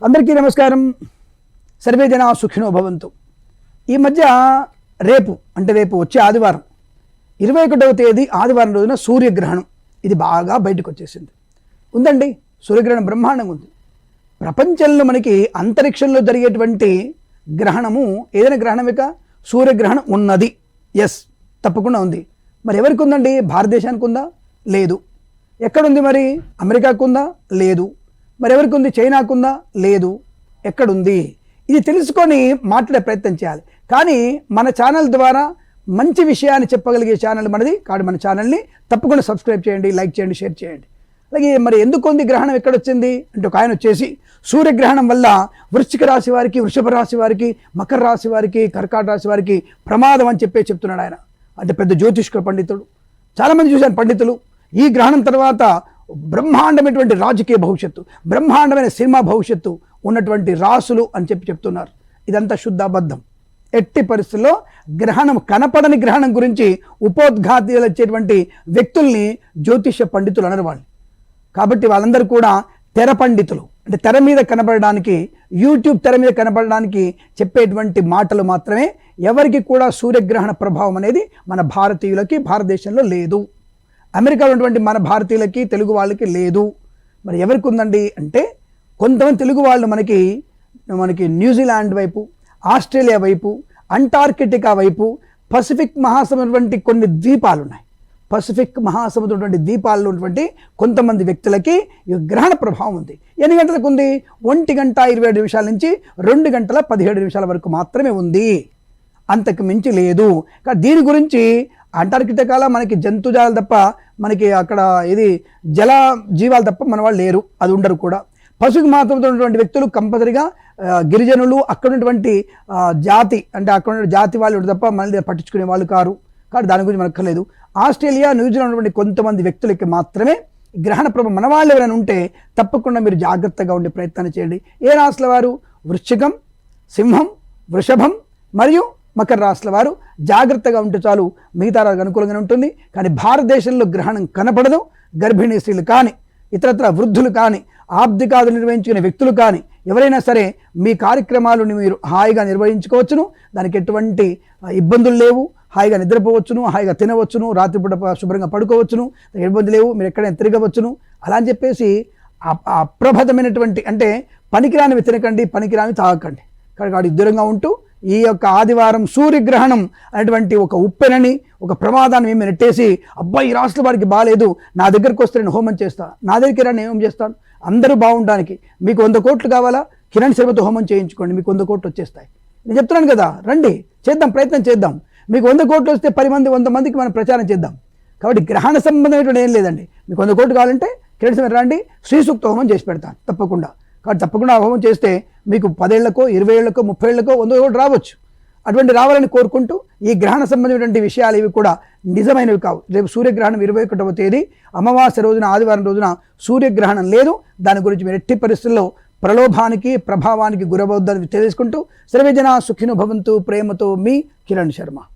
అందరికీ నమస్కారం. సర్వే జనా సుఖినో భవంతు. ఈ మధ్య రేపు వచ్చే ఆదివారం 21వ తేదీ ఆదివారం రోజున సూర్యగ్రహణం ఇది బాగా బయటకు వచ్చేసింది. ఉందండి, సూర్యగ్రహణం బ్రహ్మాండంగా ఉంది. ప్రపంచంలో మనకి అంతరిక్షంలో జరిగేటువంటి గ్రహణము ఏదైనా గ్రహణమిక సూర్యగ్రహణం ఉన్నది. ఎస్, తప్పకుండా ఉంది. మరి ఎవరికి ఉందండి? భారతదేశానికి ఉందా? లేదు. ఎక్కడుంది మరి? అమెరికాకు ఉందా? లేదు. మరి ఎవరికి ఉంది? చైనాకు ఉందా? లేదు. ఎక్కడుంది? ఇది తెలుసుకొని మాట్లాడే ప్రయత్నం చేయాలి. కానీ మన ఛానల్ ద్వారా మంచి విషయాన్ని చెప్పగలిగే ఛానల్ మనది కాబట్టి మన ఛానల్ని తప్పకుండా సబ్స్క్రైబ్ చేయండి, లైక్ చేయండి, షేర్ చేయండి. అలాగే మరి ఎందుకు ఉంది గ్రహణం, ఎక్కడొచ్చింది అంటే ఒక ఆయన వచ్చేసి సూర్యగ్రహణం వల్ల వృశ్చిక రాశి వారికి, వృషభ రాశి వారికి, మకర రాశి వారికి, కర్కాటక రాశి వారికి ప్రమాదం అని చెప్తున్నాడు ఆయన. అంటే పెద్ద జ్యోతిష్క పండితుడు. చాలామంది చూశాను పండితులు. ఈ గ్రహణం తర్వాత బ్రహ్మాండమైనటువంటి రాజకీయ భవిష్యత్తు, బ్రహ్మాండమైన సినిమా భవిష్యత్తు ఉన్నటువంటి రాసులు అని చెప్తున్నారు. ఇదంతా శుద్ధాబద్ధం. ఎట్టి పరిస్థితుల్లో గ్రహణం, కనపడని గ్రహణం గురించి ఉపోద్ఘాతాలు వచ్చేటువంటి వ్యక్తుల్ని జ్యోతిష పండితులు అనరు వాళ్ళు. కాబట్టి వాళ్ళందరూ కూడా తెర పండితులు. అంటే తెర మీద కనబడడానికి, యూట్యూబ్ తెర మీద కనబడడానికి చెప్పేటువంటి మాటలు మాత్రమే. ఎవరికి కూడా సూర్యగ్రహణ ప్రభావం అనేది మన భారతీయులకి, భారతదేశంలో లేదు. అమెరికాలో ఉన్నటువంటి మన భారతీయులకి, తెలుగు వాళ్ళకి లేదు. మరి ఎవరికి ఉందండి అంటే కొంతమంది తెలుగు వాళ్ళు మనకి న్యూజిలాండ్ వైపు, ఆస్ట్రేలియా వైపు, అంటార్కిటికా వైపు, పసిఫిక్ మహాసముద్రం వంటి కొన్ని ద్వీపాలు ఉన్నాయి. పసిఫిక్ మహాసముద్రం వంటి ద్వీపాల్లో ఉన్నటువంటి కొంతమంది వ్యక్తులకి ఈ గ్రహణ ప్రభావం ఉంది. ఎన్ని గంటలకు ఉంది? 1:27 నుంచి 2:17 వరకు మాత్రమే ఉంది. అంతకు మించి లేదు. కానీ దీని గురించి అంటార్కిటికాలో మనకి జంతుజాలు తప్ప, మనకి అక్కడ ఇది జల జీవాలు తప్ప మన వాళ్ళు లేరు, అది ఉండరు కూడా. పశువుకి మాత్రం ఉన్నటువంటి వ్యక్తులు కంపల్సరిగా గిరిజనులు, అక్కడ ఉన్నటువంటి జాతి, అంటే అక్కడ ఉన్న జాతి వాళ్ళు తప్ప మళ్ళీ పట్టించుకునే వాళ్ళు కారు. కాబట్టి దాని గురించి మనకు లేదు. ఆస్ట్రేలియా, న్యూజిలాండ్ ఉన్నటువంటి కొంతమంది వ్యక్తులకి మాత్రమే గ్రహణ ప్రభావం. మన వాళ్ళు ఎవరైనా ఉంటే తప్పకుండా మీరు జాగ్రత్తగా ఉండే ప్రయత్నాన్ని చేయండి. ఏ రాశుల వారు? వృశ్చికం, సింహం, వృషభం మరియు మకర రాశుల వారు జాగ్రత్తగా ఉంటే చాలు, మిగతా రాజులకు అనుకూలంగానే ఉంటుంది. కానీ భారతదేశంలో గ్రహణం కనపడదు. గర్భిణీ స్త్రీలు కానీ, ఇతరత్ర వృద్ధులు కానీ, ఆబ్దికాదులు నిర్వహించుకునే వ్యక్తులు కానీ ఎవరైనా సరే మీ కార్యక్రమాలను మీరు హాయిగా నిర్వహించుకోవచ్చును. దానికి ఎటువంటి ఇబ్బందులు లేవు. హాయిగా నిద్రపోవచ్చును, హాయిగా తినవచ్చును, రాత్రిపూట శుభ్రంగా పడుకోవచ్చును, ఇబ్బంది లేవు. మీరు ఎక్కడైనా తిరగవచ్చును. అలా అని చెప్పేసి అప్రభతమైనటువంటి, అంటే పనికిరానివి తినకండి, పనికిరానివి తాగకండి. కాబట్టి దూరంగా ఉంటూ ఈ యొక్క ఆదివారం సూర్యగ్రహణం అనేటువంటి ఒక ఉప్పెనని, ఒక ప్రమాదాన్ని మేము నెట్టేసి, అబ్బాయి ఈ రాష్ట్ర వారికి బాగాలేదు, నా దగ్గరకు వస్తే నేను హోమం చేస్తాను, నా దగ్గరికి రా, నేను ఏం చేస్తాను, అందరూ బాగుండడానికి. మీకు 100 కోట్లు కావాలా? కిరణ్ శర్మతో హోమం చేయించుకోండి, మీకు 100 కోట్లు వచ్చేస్తాయి. నేను చెప్తున్నాను కదా, రండి చేద్దాం, ప్రయత్నం చేద్దాం. మీకు 100 కోట్లు వస్తే 10 మంది 100 మందికి మనం ప్రచారం చేద్దాం. కాబట్టి గ్రహణ సంబంధమైనటువంటి ఏం లేదండి. మీకు 100 కోట్లు కావాలంటే కిరణ్ శర్మ రండి, శ్రీ సూక్త హోమం చేసి పెడతాను తప్పకుండా. కాబట్టి తప్పకుండా హోమం చేస్తే మీకు 10 ఏళ్లకో, 20 ఏళ్లకో, 30 ఏళ్లకో 100 కోట్లు రావచ్చు. అటువంటి రావాలని కోరుకుంటూ, ఈ గ్రహణ సంబంధమైనటువంటి విషయాలు ఇవి కూడా నిజమైనవి కావు. రేపు సూర్యగ్రహణం 21వ తేదీ అమావాస్య రోజున, ఆదివారం రోజున సూర్యగ్రహణం లేదు. దాని గురించి మీరు ఎట్టి పరిస్థితుల్లో ప్రలోభానికి, ప్రభావానికి గురవద్దని తెలుసుకుంటూ, సర్వే జనా సుఖినో భవంతు. ప్రేమతో మీ కిరణ్ శర్మ.